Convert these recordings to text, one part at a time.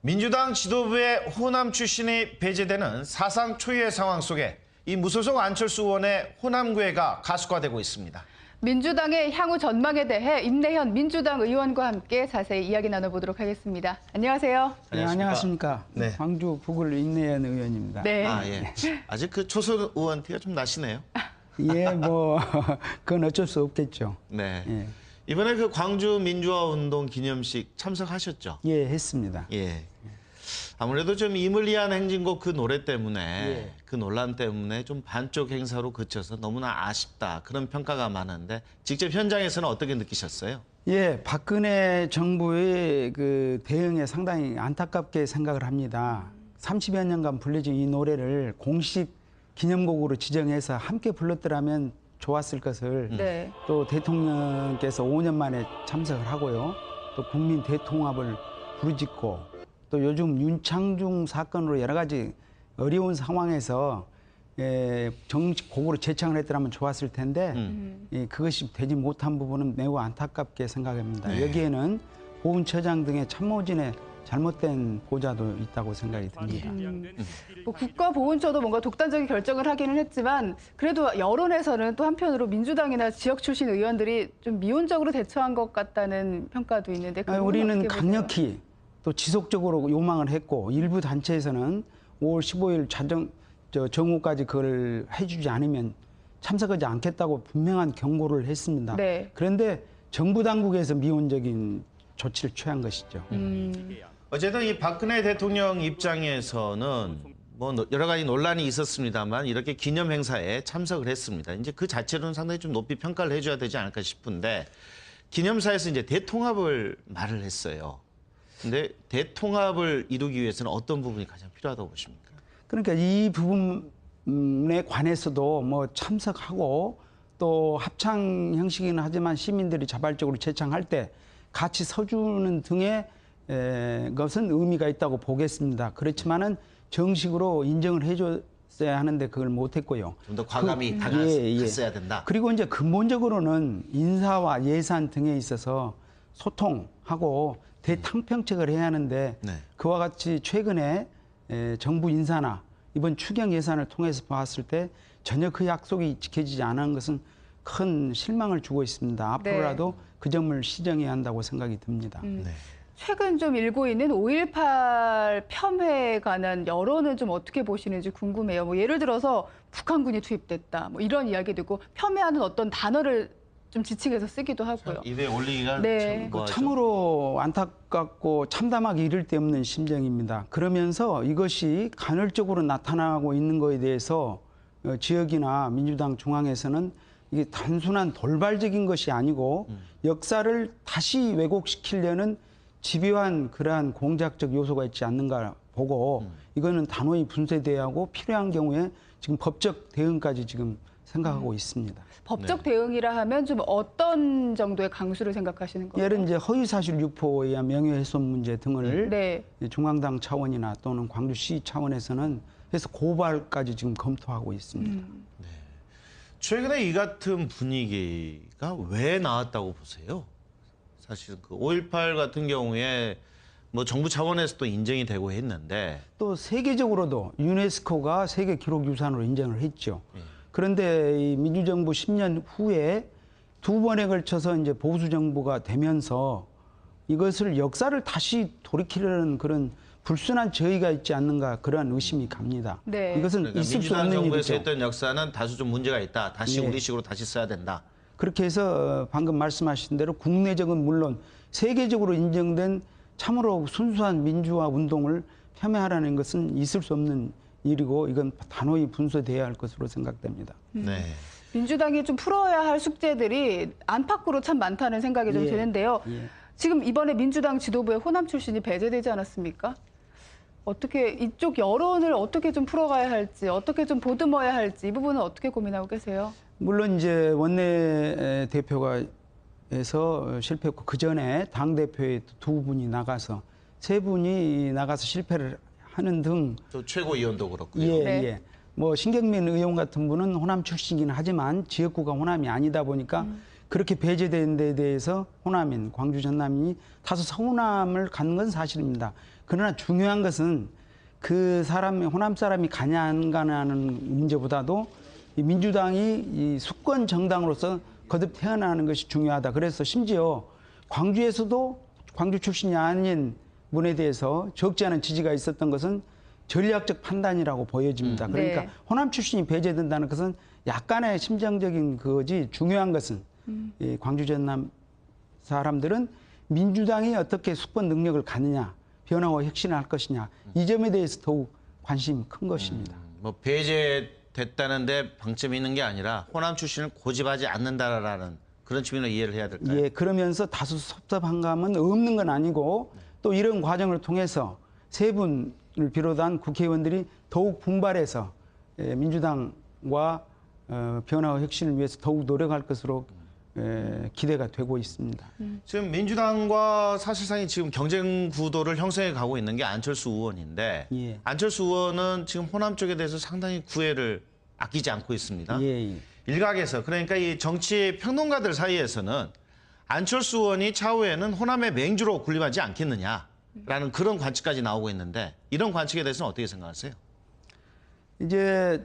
민주당 지도부의 호남 출신이 배제되는 사상 초유의 상황 속에 이 무소속 안철수 의원의 호남구애가 가속화되고 있습니다. 민주당의 향후 전망에 대해 임내현 민주당 의원과 함께 자세히 이야기 나눠보도록 하겠습니다. 안녕하세요. 네, 안녕하십니까. 네. 광주 북을 임내현 의원입니다. 네. 예. 아직 그 초선 의원 티가 좀 나시네요. 예, 뭐 그건 어쩔 수 없겠죠. 네. 예, 이번에 그 광주 민주화 운동 기념식 참석하셨죠? 예, 했습니다. 예. 아무래도 좀 이물리한 행진곡 그 노래 때문에 예. 그 논란 때문에 좀 반쪽 행사로 그쳐서 너무나 아쉽다 그런 평가가 많은데 직접 현장에서는 어떻게 느끼셨어요? 예, 박근혜 정부의 그 대응에 상당히 안타깝게 생각을 합니다. 30여 년간 불려진 이 노래를 공식 기념곡으로 지정해서 함께 불렀더라면 좋았을 것을 네. 또 대통령께서 5년 만에 참석을 하고요. 또 국민 대통합을 부르짖고 또 요즘 윤창중 사건으로 여러 가지 어려운 상황에서 정식 곡으로 제창을 했더라면 좋았을 텐데 그것이 되지 못한 부분은 매우 안타깝게 생각합니다. 네. 여기에는 보훈처장 등의 참모진의 잘못된 보좌도 있다고 생각이 듭니다. 뭐 국가보훈처도 뭔가 독단적인 결정을 하기는 했지만 그래도 여론에서는 또 한편으로 민주당이나 지역 출신 의원들이 좀 미온적으로 대처한 것 같다는 평가도 있는데 그 부분은 우리는 어떻게 보세요? 강력히 또 지속적으로 요망을 했고 일부 단체에서는 5월 15일 정오까지 그걸 해주지 않으면 참석하지 않겠다고 분명한 경고를 했습니다. 네. 그런데 정부 당국에서 미온적인 조치를 취한 것이죠. 어쨌든 이 박근혜 대통령 입장에서는 뭐 여러 가지 논란이 있었습니다만 이렇게 기념 행사에 참석을 했습니다. 이제 그 자체로는 상당히 좀 높이 평가를 해줘야 되지 않을까 싶은데 기념사에서 이제 대통합을 말을 했어요. 근데 대통합을 이루기 위해서는 어떤 부분이 가장 필요하다고 보십니까? 그러니까 이 부분에 관해서도 뭐 참석하고 또 합창 형식이긴 하지만 시민들이 자발적으로 제창할 때 같이 서주는 등의 것은 의미가 있다고 보겠습니다. 그렇지만은 정식으로 인정을 해줬어야 하는데 그걸 못했고요. 좀 더 과감히 다가갔어야 된다. 그리고 이제 근본적으로는 인사와 예산 등에 있어서 소통하고 대탕평책을 해야 하는데 네. 그와 같이 최근에 정부 인사나 이번 추경 예산을 통해서 봤을 때 전혀 그 약속이 지켜지지 않은 것은 큰 실망을 주고 있습니다. 앞으로라도 그 점을 시정해야 한다고 생각이 듭니다. 네. 최근 좀 일고 있는 5.18 폄훼에 관한 여론은 좀 어떻게 보시는지 궁금해요. 뭐 예를 들어서 북한군이 투입됐다, 뭐 이런 이야기도 있고 폄훼하는 어떤 단어를 좀 지칭해서 쓰기도 하고요. 입에 올리기가 네. 참 뭐하죠? 참으로 안타깝고 참담하기 이를 데 없는 심정입니다. 그러면서 이것이 간헐적으로 나타나고 있는 것에 대해서 지역이나 민주당 중앙에서는 이게 단순한 돌발적인 것이 아니고 역사를 다시 왜곡시키려는 집요한 그러한 공작적 요소가 있지 않는가 보고 이거는 단호히 분쇄돼야 하고 필요한 경우에 지금 법적 대응까지 지금 생각하고 있습니다. 법적 대응이라 하면 좀 어떤 정도의 강수를 생각하시는 거예요? 예를 이제 허위사실 유포에 의한 명예훼손 문제 등을 네. 중앙당 차원이나 또는 광주시 차원에서는 해서 고발까지 지금 검토하고 있습니다. 최근에 이 같은 분위기가 왜 나왔다고 보세요? 사실 그 5.18 같은 경우에 뭐 정부 차원에서도 인정이 되고 했는데 또 세계적으로도 유네스코가 세계 기록유산으로 인정을 했죠. 그런데 이 민주정부 10년 후에 두 번에 걸쳐서 이제 보수 정부가 되면서 이것을 역사를 다시 돌이키려는 그런 불순한 저의가 있지 않는가 그러한 의심이 갑니다. 네. 이것은 그러니까 있을 수 민주당 없는 정부에서 일이죠. 했던 역사는 다소 좀 문제가 있다. 다시 예. 우리식으로 다시 써야 된다. 그렇게 해서 방금 말씀하신 대로 국내적은 물론 세계적으로 인정된 참으로 순수한 민주화 운동을 폄훼하라는 것은 있을 수 없는 일이고 이건 단호히 분쇄돼야 할 것으로 생각됩니다. 네. 민주당이 좀 풀어야 할 숙제들이 안팎으로 참 많다는 생각이 좀 예. 드는데요. 예. 지금 이번에 민주당 지도부에 호남 출신이 배제되지 않았습니까? 어떻게 이쪽 여론을 어떻게 좀 풀어가야 할지, 어떻게 좀 보듬어야 할지 이 부분은 어떻게 고민하고 계세요? 물론 이제 원내 대표가 해서 실패했고 그 전에 당 대표에 두 분이 나가서 세 분이 나가서 실패를 하는 등 또 최고위원도 그렇고요. 예, 네. 예. 뭐 신경민 의원 같은 분은 호남 출신이긴 하지만 지역구가 호남이 아니다 보니까 그렇게 배제된 데 대해서 호남인, 광주 전남인이 다소 서운함을 갖는 건 사실입니다. 그러나 중요한 것은 그 사람이, 호남 사람이 가냐 안 가냐는 문제보다도 이 민주당이 이 수권 정당으로서 거듭 태어나는 것이 중요하다. 그래서 심지어 광주에서도 광주 출신이 아닌 분에 대해서 적지 않은 지지가 있었던 것은 전략적 판단이라고 보여집니다. 그러니까 네. 호남 출신이 배제된다는 것은 약간의 심정적인 그거지, 중요한 것은 이 광주 전남 사람들은 민주당이 어떻게 수권 능력을 갖느냐, 변화와 혁신을 할 것이냐, 이 점에 대해서 더욱 관심이 큰 것입니다. 뭐 배제됐다는데 방점이 있는 게 아니라 호남 출신을 고집하지 않는다라는 그런 측면으로 이해를 해야 될까요? 예, 그러면서 다소 섭섭한 감은 없는 건 아니고 또 이런 과정을 통해서 세 분을 비롯한 국회의원들이 더욱 분발해서 민주당과 변화와 혁신을 위해서 더욱 노력할 것으로 기대가 되고 있습니다. 지금 민주당과 사실상이 지금 경쟁 구도를 형성해 가고 있는 게 안철수 의원인데 예. 안철수 의원은 지금 호남 쪽에 대해서 상당히 구애를 아끼지 않고 있습니다. 예, 예. 일각에서 그러니까 이 정치 평론가들 사이에서는 안철수 의원이 차후에는 호남의 맹주로 군림하지 않겠느냐라는 그런 관측까지 나오고 있는데 이런 관측에 대해서는 어떻게 생각하세요? 이제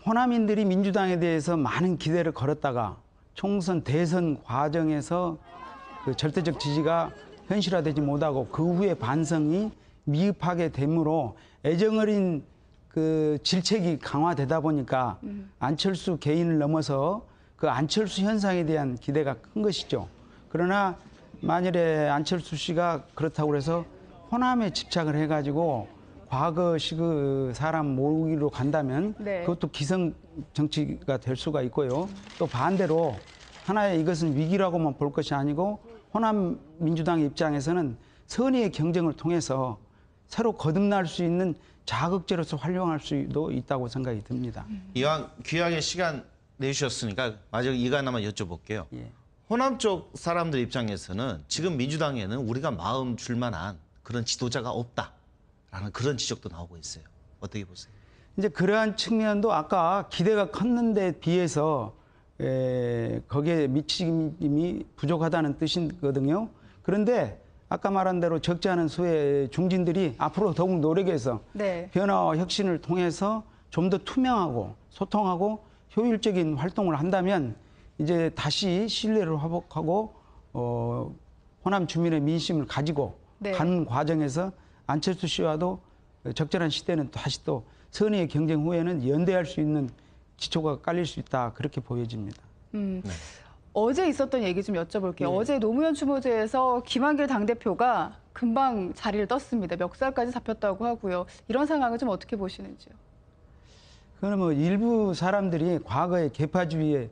호남인들이 민주당에 대해서 많은 기대를 걸었다가 총선 대선 과정에서 그 절대적 지지가 현실화되지 못하고 그 후에 반성이 미흡하게 되므로 애정어린 그 질책이 강화되다 보니까 안철수 개인을 넘어서 그 안철수 현상에 대한 기대가 큰 것이죠. 그러나 만일에 안철수 씨가 그렇다고 해서 호남에 집착을 해가지고 과거식 그 사람 모으기로 간다면 네. 그것도 기성 정치가 될 수가 있고요. 또 반대로 하나의 이것은 위기라고만 볼 것이 아니고 호남 민주당의 입장에서는 선의의 경쟁을 통해서 새로 거듭날 수 있는 자극제로서 활용할 수도 있다고 생각이 듭니다. 이왕 귀하게 시간 내주셨으니까 마지막 이거 하나만 여쭤볼게요. 예. 호남 쪽 사람들 입장에서는 지금 민주당에는 우리가 마음 줄 만한 그런 지도자가 없다라는 그런 지적도 나오고 있어요. 어떻게 보세요? 이제 그러한 측면도 아까 기대가 컸는데 비해서 거기에 미침이 부족하다는 뜻이거든요. 그런데 아까 말한 대로 적지 않은 수의 중진들이 앞으로 더욱 노력해서 네. 변화와 혁신을 통해서 좀 더 투명하고 소통하고 효율적인 활동을 한다면 이제 다시 신뢰를 회복하고 호남 주민의 민심을 가지고 네. 가는 과정에서 안철수 씨와도 적절한 시대는 다시 또 선의의 경쟁 후에는 연대할 수 있는 기초가 깔릴 수 있다, 그렇게 보여집니다. 어제 있었던 얘기 좀 여쭤볼게요. 네. 어제 노무현 추모제에서 김한길 당대표가 금방 자리를 떴습니다. 멱살까지 잡혔다고 하고요. 이런 상황을 좀 어떻게 보시는지요? 그거는 뭐 일부 사람들이 과거의 계파주의에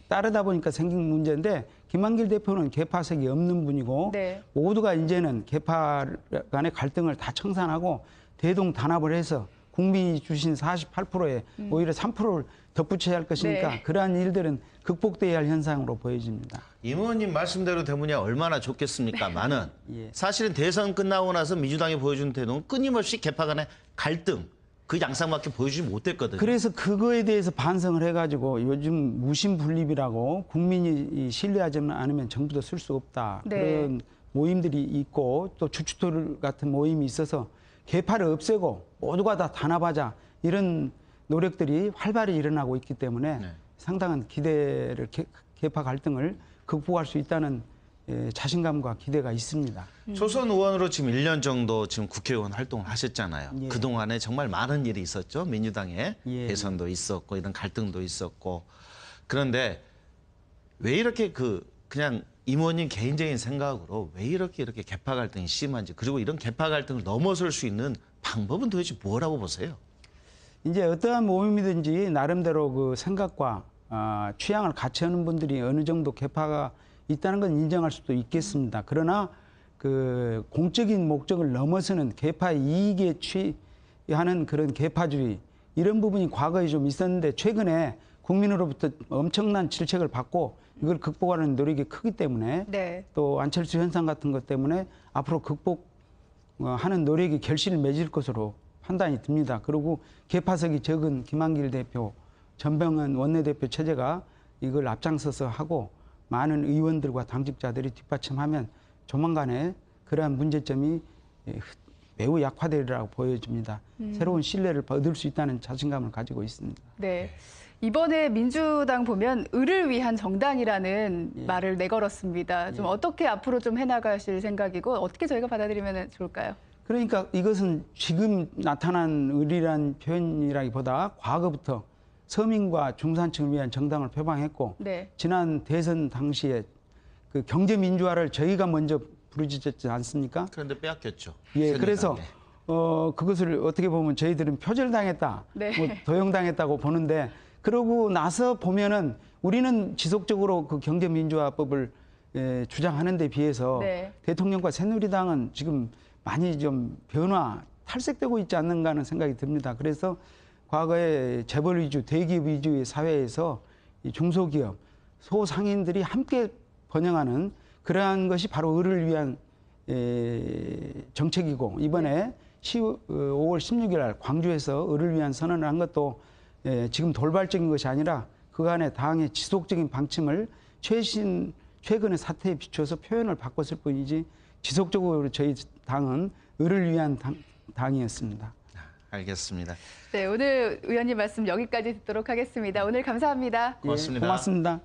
따르다 보니까 생긴 문제인데 김한길 대표는 계파색이 없는 분이고 네. 모두가 이제는 계파 간의 갈등을 다 청산하고 대동단합을 해서 국민이 주신 48%에 오히려 3%를 덧붙여야 할 것이니까 네. 그러한 일들은 극복돼야 할 현상으로 보여집니다. 임 의원님 말씀대로 되면야 얼마나 좋겠습니까만은 예. 사실은 대선 끝나고 나서 민주당이 보여준 태도는 끊임없이 개파 간의 갈등 그 양상밖에 보여주지 못했거든요. 그래서 그거에 대해서 반성을 해가지고 요즘 무심분립이라고 국민이 이 신뢰하지 않으면 정부도 쓸 수 없다. 네. 그런 모임들이 있고 또 주춧돌 같은 모임이 있어서 계파를 없애고 모두가 다 단합하자, 이런 노력들이 활발히 일어나고 있기 때문에 네. 상당한 기대를 계파 갈등을 극복할 수 있다는 자신감과 기대가 있습니다. 초선 의원으로 지금 1년 정도 지금 국회의원 활동을 하셨잖아요. 예. 그동안에 정말 많은 일이 있었죠. 민주당에 예. 대선도 있었고 이런 갈등도 있었고. 그런데 왜 이렇게 그냥 임 의원님 개인적인 생각으로 왜 이렇게 개파 갈등이 심한지, 그리고 이런 개파 갈등을 넘어설 수 있는 방법은 도대체 뭐라고 보세요? 이제 어떠한 모임이든지 나름대로 그 생각과 취향을 같이 하는 분들이 어느 정도 계파가 있다는 건 인정할 수도 있겠습니다. 그러나 그 공적인 목적을 넘어서는 계파의 이익에 취하는 그런 계파주의, 이런 부분이 과거에 좀 있었는데 최근에 국민으로부터 엄청난 질책을 받고 이걸 극복하는 노력이 크기 때문에 네. 또 안철수 현상 같은 것 때문에 앞으로 극복하는 노력이 결실을 맺을 것으로 판단이 듭니다. 그리고 계파석이 적은 김한길 대표, 전병헌 원내대표 체제가 이걸 앞장서서 하고 많은 의원들과 당직자들이 뒷받침하면 조만간에 그러한 문제점이 매우 약화되리라고 보여집니다. 새로운 신뢰를 얻을 수 있다는 자신감을 가지고 있습니다. 네. 이번에 민주당 보면 을을 위한 정당이라는 예. 말을 내걸었습니다. 좀 어떻게 앞으로 좀 해나가실 생각이고 어떻게 저희가 받아들이면 좋을까요? 그러니까 이것은 지금 나타난 을이란 표현이라기보다 과거부터 서민과 중산층을 위한 정당을 표방했고 네. 지난 대선 당시에 그 경제 민주화를 저희가 먼저 부르짖었지 않습니까? 그런데 빼앗겼죠. 예, 새누리당에. 그래서 그것을 어떻게 보면 저희들은 표절당했다, 네. 뭐 도용당했다고 보는데 그러고 나서 보면은 우리는 지속적으로 그 경제민주화법을 주장하는 데 비해서 네. 대통령과 새누리당은 지금 많이 좀 탈색되고 있지 않는가 하는 생각이 듭니다. 그래서 과거에 재벌 위주, 대기업 위주의 사회에서 이 중소기업, 소상인들이 함께 번영하는 그러한 것이 바로 을을 위한 정책이고 이번에 5월 16일 날 광주에서 을을 위한 선언을 한 것도 지금 돌발적인 것이 아니라 그간의 당의 지속적인 방침을 최근의 사태에 비추어서 표현을 바꿨을 뿐이지 지속적으로 저희 당은 을을 위한 당이었습니다. 알겠습니다. 네, 오늘 의원님 말씀 여기까지 듣도록 하겠습니다. 오늘 감사합니다. 고맙습니다. 예, 고맙습니다.